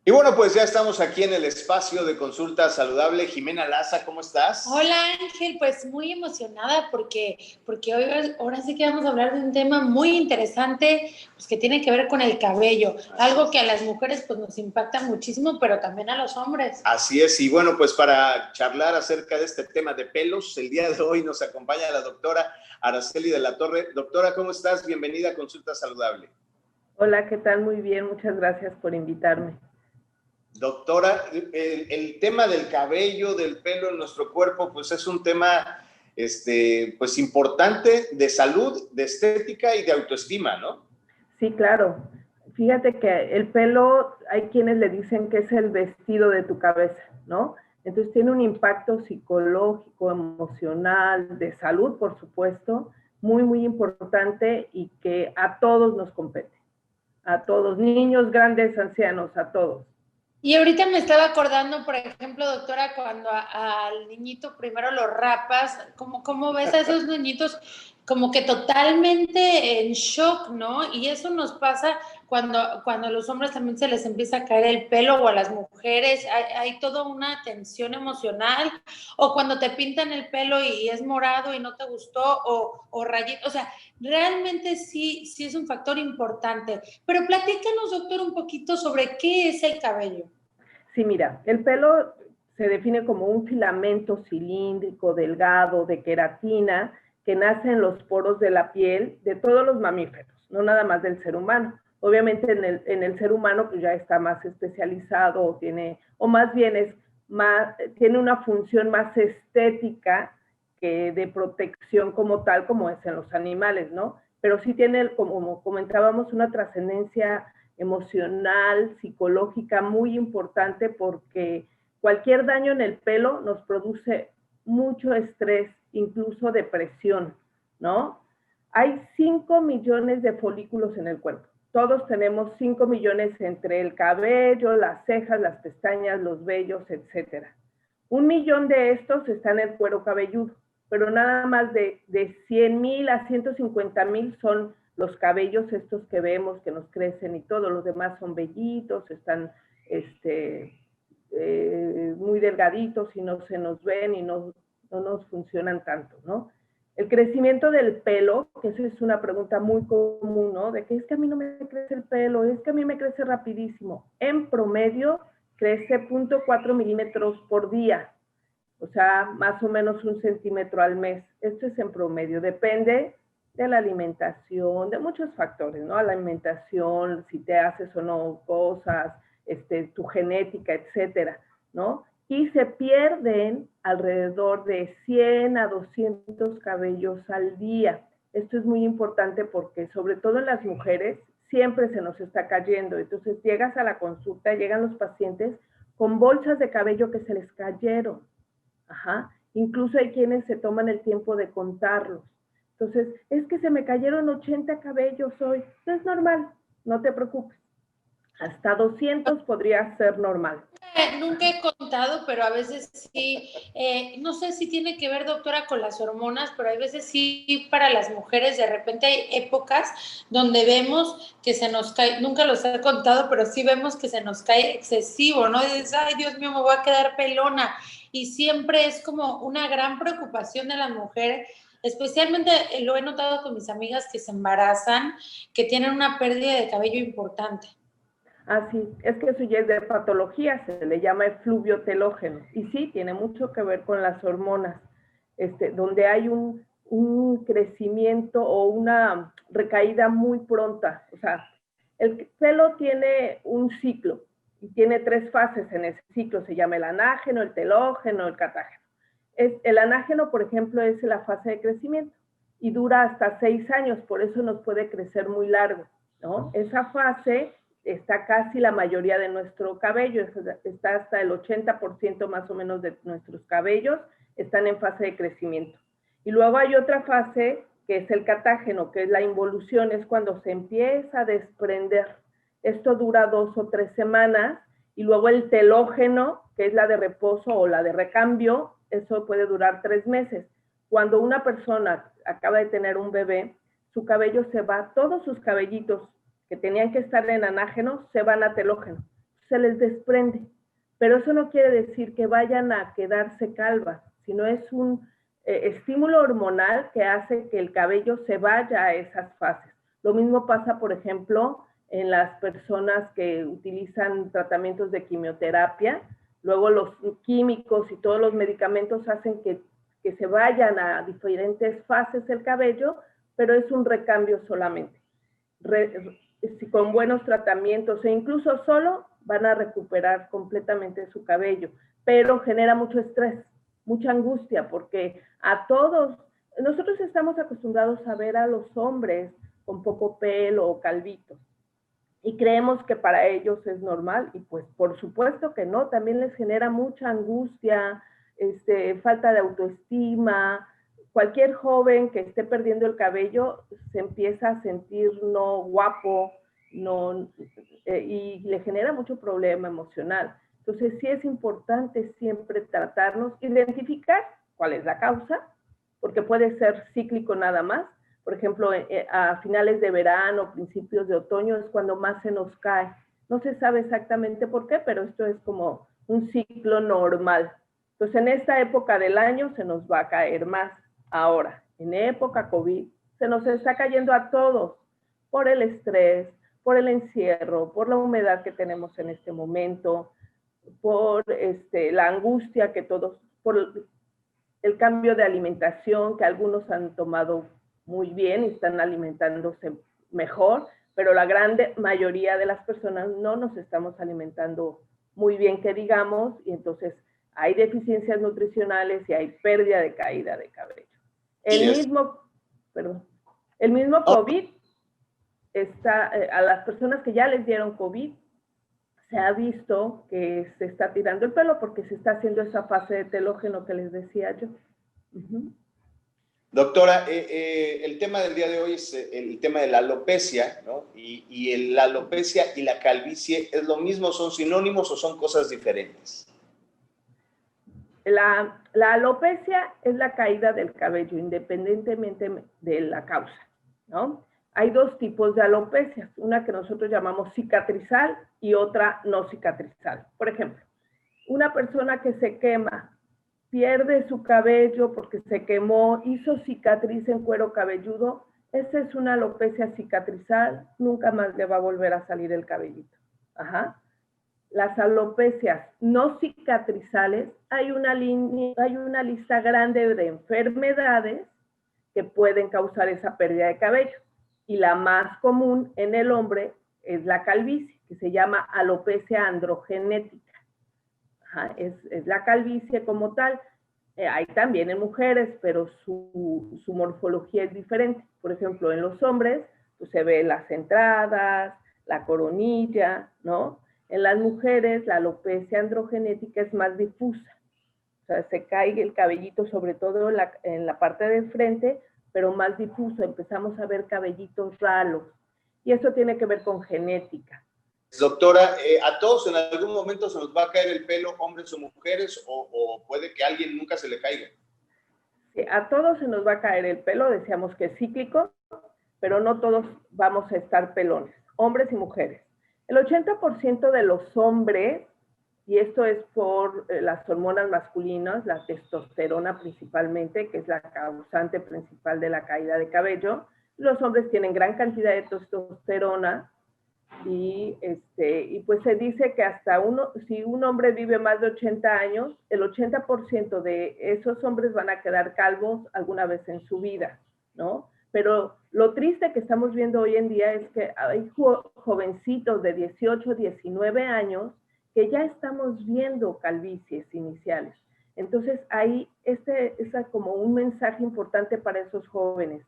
Y bueno, pues ya estamos aquí en el espacio de consulta saludable. Jimena Laza, ¿cómo estás? Hola Ángel, pues muy emocionada porque ahora sí que vamos a hablar de un tema muy interesante, pues que tiene que ver con el cabello, algo que a las mujeres pues nos impacta muchísimo, pero también a los hombres. Así es, y bueno, pues para charlar acerca de este tema de pelos, el día de hoy nos acompaña la doctora Araceli de la Torre. Doctora, ¿cómo estás? Bienvenida a Consulta Saludable. Hola, ¿qué tal? Muy bien, muchas gracias por invitarme. Doctora, el tema del cabello, del pelo en nuestro cuerpo, pues es un tema pues importante de salud, de estética y de autoestima, ¿no? Sí, claro. Fíjate que el pelo, hay quienes le dicen que es el vestido de tu cabeza, ¿no? Entonces tiene un impacto psicológico, emocional, de salud, por supuesto, muy, muy importante y que a todos nos compete. A todos, niños, grandes, ancianos, a todos. Y ahorita me estaba acordando, por ejemplo, doctora, cuando al niñito primero lo rapas, ¿cómo ves a esos niñitos como que totalmente en shock, ¿no? Y eso nos pasa cuando a los hombres también se les empieza a caer el pelo o a las mujeres, hay toda una tensión emocional, o cuando te pintan el pelo y es morado y no te gustó, o rayito, o sea, realmente sí es un factor importante. Pero platícanos, doctor, un poquito sobre qué es el cabello. Sí, mira, el pelo se define como un filamento cilíndrico, delgado, de queratina, que nace en los poros de la piel de todos los mamíferos, no nada más del ser humano. Obviamente en el ser humano pues ya está más especializado o más bien tiene una función más estética que de protección como tal, como es en los animales, ¿no? Pero sí tiene, como comentábamos, una trascendencia emocional, psicológica muy importante porque cualquier daño en el pelo nos produce mucho estrés, incluso depresión, ¿no? Hay 5 millones de folículos en el cuerpo. Todos tenemos 5 millones entre el cabello, las cejas, las pestañas, los vellos, etc. 1 millón de estos están en el cuero cabelludo, pero nada más de 100,000 a 150,000 son los cabellos estos que vemos que nos crecen y todos los demás son vellitos, están muy delgaditos y no se nos ven y no nos funcionan tanto, ¿no? El crecimiento del pelo, que esa es una pregunta muy común, ¿no? De que es que a mí no me crece el pelo, es que a mí me crece rapidísimo. En promedio crece 0.4 milímetros por día, o sea, más o menos 1 centímetro al mes. Esto es en promedio, depende de la alimentación, de muchos factores, ¿no? La alimentación, si te haces o no cosas, tu genética, etcétera, ¿no? Y se pierden alrededor de 100 a 200 cabellos al día. Esto es muy importante porque, sobre todo en las mujeres, siempre se nos está cayendo. Entonces, llegas a la consulta, llegan los pacientes con bolsas de cabello que se les cayeron. Ajá. Incluso hay quienes se toman el tiempo de contarlos. Entonces, es que se me cayeron 80 cabellos hoy. No es normal, no te preocupes. Hasta 200 podría ser normal. Nunca he contado, pero a veces sí, no sé si tiene que ver, doctora, con las hormonas, pero hay veces sí para las mujeres, de repente hay épocas donde vemos que se nos cae, nunca los he contado, pero sí vemos que se nos cae excesivo, ¿no? Y dices, ay, Dios mío, me voy a quedar pelona. Y siempre es como una gran preocupación de las mujeres, especialmente lo he notado con mis amigas que se embarazan, que tienen una pérdida de cabello importante. Así, es que eso ya es de patología, se le llama efluvio telógeno. Y sí, tiene mucho que ver con las hormonas, donde hay un crecimiento o una recaída muy pronta. O sea, el pelo tiene un ciclo y tiene 3 fases en ese ciclo. Se llama el anágeno, el telógeno, el catágeno. El anágeno, por ejemplo, es la fase de crecimiento y dura hasta 6 años, por eso nos puede crecer muy largo, ¿no? Esa fase está casi la mayoría de nuestro cabello, está hasta el 80% más o menos de nuestros cabellos están en fase de crecimiento. Y luego hay otra fase que es el catágeno, que es la involución, es cuando se empieza a desprender. Esto dura 2 o 3 semanas y luego el telógeno, que es la de reposo o la de recambio, eso puede durar 3 meses. Cuando una persona acaba de tener un bebé, su cabello se va, todos sus cabellitos que tenían que estar en anágeno se van a telógeno. se les desprende. Pero eso no quiere decir que vayan a quedarse calvas, sino es un estímulo hormonal que hace que el cabello se vaya a esas fases. Lo mismo pasa, por ejemplo, en las personas que utilizan tratamientos de quimioterapia. Luego los químicos y todos los medicamentos hacen que se vayan a diferentes fases el cabello, pero es un recambio solamente. Si con buenos tratamientos e incluso solo van a recuperar completamente su cabello, pero genera mucho estrés, mucha angustia, porque a todos, nosotros estamos acostumbrados a ver a los hombres con poco pelo o calvitos, y creemos que para ellos es normal, y pues por supuesto que no, también les genera mucha angustia, falta de autoestima. Cualquier joven que esté perdiendo el cabello se empieza a sentir no guapo, y le genera mucho problema emocional. Entonces sí es importante siempre tratarnos, identificar cuál es la causa, porque puede ser cíclico nada más. Por ejemplo, a finales de verano, principios de otoño es cuando más se nos cae. No se sabe exactamente por qué, pero esto es como un ciclo normal. Entonces en esta época del año se nos va a caer más. Ahora, en época COVID, se nos está cayendo a todos por el estrés, por el encierro, por la humedad que tenemos en este momento, por la angustia que todos, por el cambio de alimentación que algunos han tomado muy bien y están alimentándose mejor, pero la gran mayoría de las personas no nos estamos alimentando muy bien, que digamos, y entonces hay deficiencias nutricionales y hay pérdida de caída de cabello. El mismo COVID está, a las personas que ya les dieron COVID, se ha visto que se está tirando el pelo porque se está haciendo esa fase de telógeno que les decía yo. Doctora, el tema del día de hoy es el tema de la alopecia, ¿no? Y la alopecia y la calvicie, ¿es lo mismo, son sinónimos o son cosas diferentes? La alopecia es la caída del cabello, independientemente de la causa, ¿no? Hay dos tipos de alopecias, una que nosotros llamamos cicatrizal y otra no cicatrizal. Por ejemplo, una persona que se quema, pierde su cabello porque se quemó, hizo cicatriz en cuero cabelludo, esa es una alopecia cicatrizal, nunca más le va a volver a salir el cabellito. Ajá. Las alopecias no cicatrizales, hay una lista grande de enfermedades que pueden causar esa pérdida de cabello. Y la más común en el hombre es la calvicie, que se llama alopecia androgenética. Ajá, es la calvicie como tal. Hay también en mujeres, pero su morfología es diferente. Por ejemplo, en los hombres, pues se ve las entradas, la coronilla, ¿no? En las mujeres, la alopecia androgenética es más difusa. O sea, se cae el cabellito, sobre todo en la parte de frente, pero más difuso. Empezamos a ver cabellitos ralos. Y eso tiene que ver con genética. Doctora, ¿a todos en algún momento se nos va a caer el pelo, hombres o mujeres, o puede que a alguien nunca se le caiga? Sí, a todos se nos va a caer el pelo, decíamos que es cíclico, pero no todos vamos a estar pelones, hombres y mujeres. El 80% de los hombres, y esto es por las hormonas masculinas, la testosterona principalmente, que es la causante principal de la caída de cabello, los hombres tienen gran cantidad de testosterona, y pues se dice que hasta si un hombre vive más de 80 años, el 80% de esos hombres van a quedar calvos alguna vez en su vida, ¿no? Pero lo triste que estamos viendo hoy en día es que hay jovencitos de 18, 19 años que ya estamos viendo calvicies iniciales. Entonces ahí es como un mensaje importante para esos jóvenes.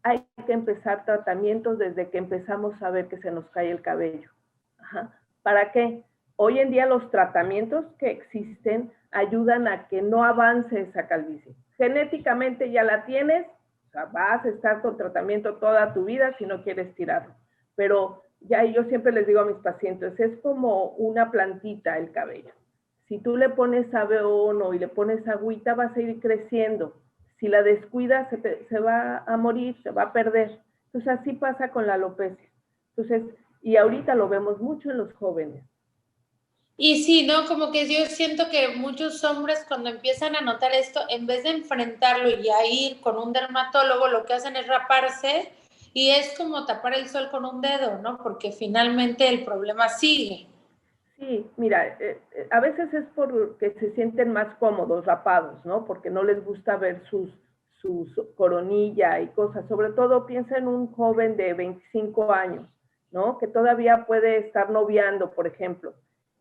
Hay que empezar tratamientos desde que empezamos a ver que se nos cae el cabello. Ajá. ¿Para qué? Hoy en día los tratamientos que existen ayudan a que no avance esa calvicie. Genéticamente ya la tienes, o sea, vas a estar con tratamiento toda tu vida si no quieres tirarlo. Pero ya yo siempre les digo a mis pacientes, es como una plantita el cabello. Si tú le pones abono y le pones agüita, vas a ir creciendo. Si la descuidas, se va a morir, se va a perder. Entonces, así pasa con la alopecia. Entonces, y ahorita lo vemos mucho en los jóvenes. Y sí, ¿no? Como que yo siento que muchos hombres cuando empiezan a notar esto, en vez de enfrentarlo y a ir con un dermatólogo, lo que hacen es raparse y es como tapar el sol con un dedo, ¿no? Porque finalmente el problema sigue. Sí, mira, a veces es porque se sienten más cómodos rapados, ¿no? Porque no les gusta ver sus coronilla y cosas. Sobre todo piensa en un joven de 25 años, ¿no? Que todavía puede estar noviando, por ejemplo.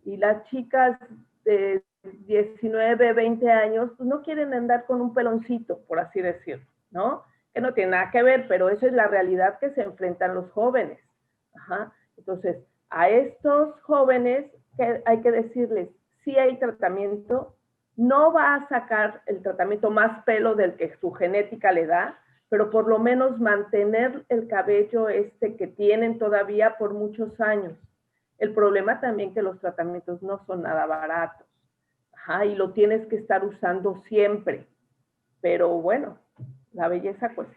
Y las chicas de 19, 20 años, pues no quieren andar con un peloncito, por así decirlo, ¿no? Que no tiene nada que ver, pero esa es la realidad que se enfrentan los jóvenes. Ajá. Entonces, a estos jóvenes que hay que decirles, sí hay tratamiento, no va a sacar el tratamiento más pelo del que su genética le da, pero por lo menos mantener el cabello que tienen todavía por muchos años. El problema también que los tratamientos no son nada baratos. Ajá, y lo tienes que estar usando siempre. Pero bueno, la belleza cuesta.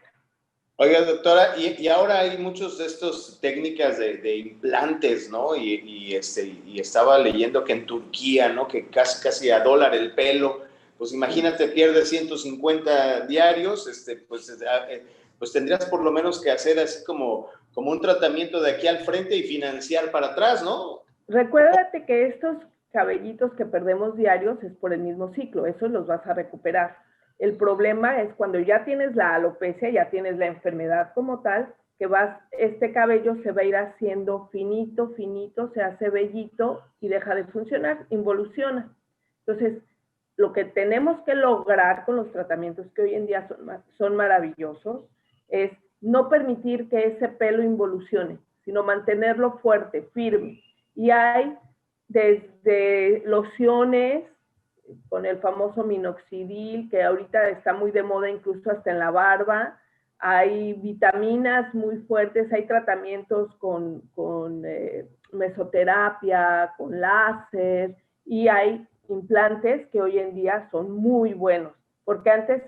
Oiga, doctora, y ahora hay muchos de estos técnicas de implantes, ¿no? Y estaba leyendo que en Turquía, ¿no? Que casi a dólar el pelo. Pues imagínate, pierdes 150 diarios, pues tendrías por lo menos que hacer así como un tratamiento de aquí al frente y financiar para atrás, ¿no? Recuérdate que estos cabellitos que perdemos diarios es por el mismo ciclo, esos los vas a recuperar. El problema es cuando ya tienes la alopecia, ya tienes la enfermedad como tal, que este cabello se va a ir haciendo finito, se hace vellito y deja de funcionar, involuciona. Entonces, lo que tenemos que lograr con los tratamientos que hoy en día son maravillosos es no permitir que ese pelo involucione, sino mantenerlo fuerte, firme. Y hay desde lociones, con el famoso minoxidil, que ahorita está muy de moda incluso hasta en la barba, hay vitaminas muy fuertes, hay tratamientos con mesoterapia, con láser, y hay implantes que hoy en día son muy buenos, porque antes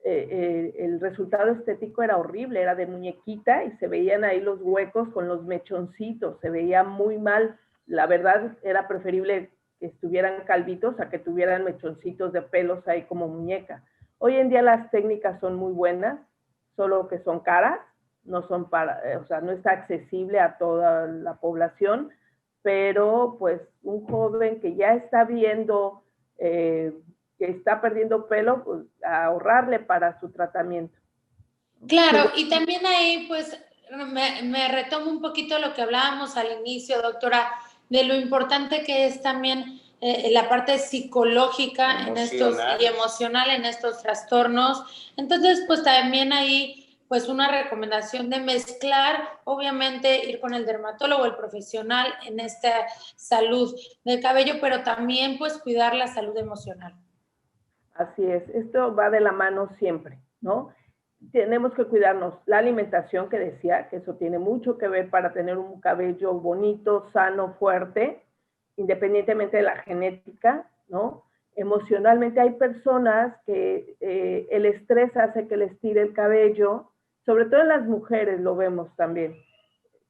el resultado estético era horrible, era de muñequita y se veían ahí los huecos con los mechoncitos, se veía muy mal. La verdad era preferible que estuvieran calvitos a que tuvieran mechoncitos de pelos ahí como muñeca. Hoy en día las técnicas son muy buenas, solo que son caras, no son no está accesible a toda la población, pero pues un joven que ya está viendo que está perdiendo pelo, pues a ahorrarle para su tratamiento. Claro, y también ahí pues me retomo un poquito lo que hablábamos al inicio, doctora, de lo importante que es también la parte psicológica y emocional en estos trastornos. Entonces, pues también ahí, pues una recomendación de mezclar, obviamente ir con el dermatólogo, el profesional en esta salud del cabello, pero también pues cuidar la salud emocional. Así es, esto va de la mano siempre, ¿no? Tenemos que cuidarnos la alimentación, que decía, que eso tiene mucho que ver para tener un cabello bonito, sano, fuerte, independientemente de la genética, ¿no? Emocionalmente hay personas que el estrés hace que les tire el cabello, sobre todo en las mujeres lo vemos también.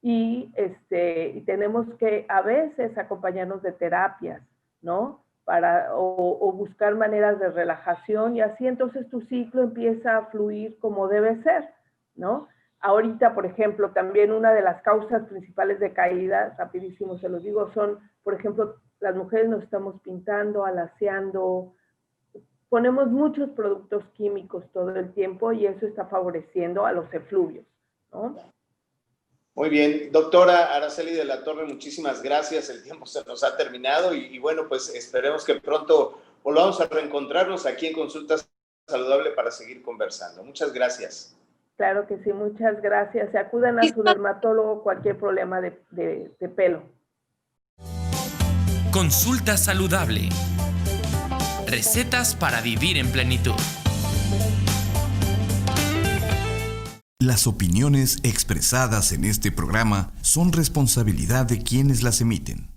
Y tenemos que a veces acompañarnos de terapias, ¿no? O buscar maneras de relajación y así entonces tu ciclo empieza a fluir como debe ser, ¿no? Ahorita, por ejemplo, también una de las causas principales de caída, rapidísimo se los digo, son, por ejemplo, las mujeres nos estamos pintando, alaciando, ponemos muchos productos químicos todo el tiempo y eso está favoreciendo a los efluvios, ¿no? Muy bien, doctora Araceli de la Torre, muchísimas gracias. El tiempo se nos ha terminado y bueno, pues esperemos que pronto volvamos a reencontrarnos aquí en Consulta Saludable para seguir conversando. Muchas gracias. Claro que sí, muchas gracias. Se acudan a su dermatólogo cualquier problema de pelo. Consulta Saludable. Recetas para vivir en plenitud. Las opiniones expresadas en este programa son responsabilidad de quienes las emiten.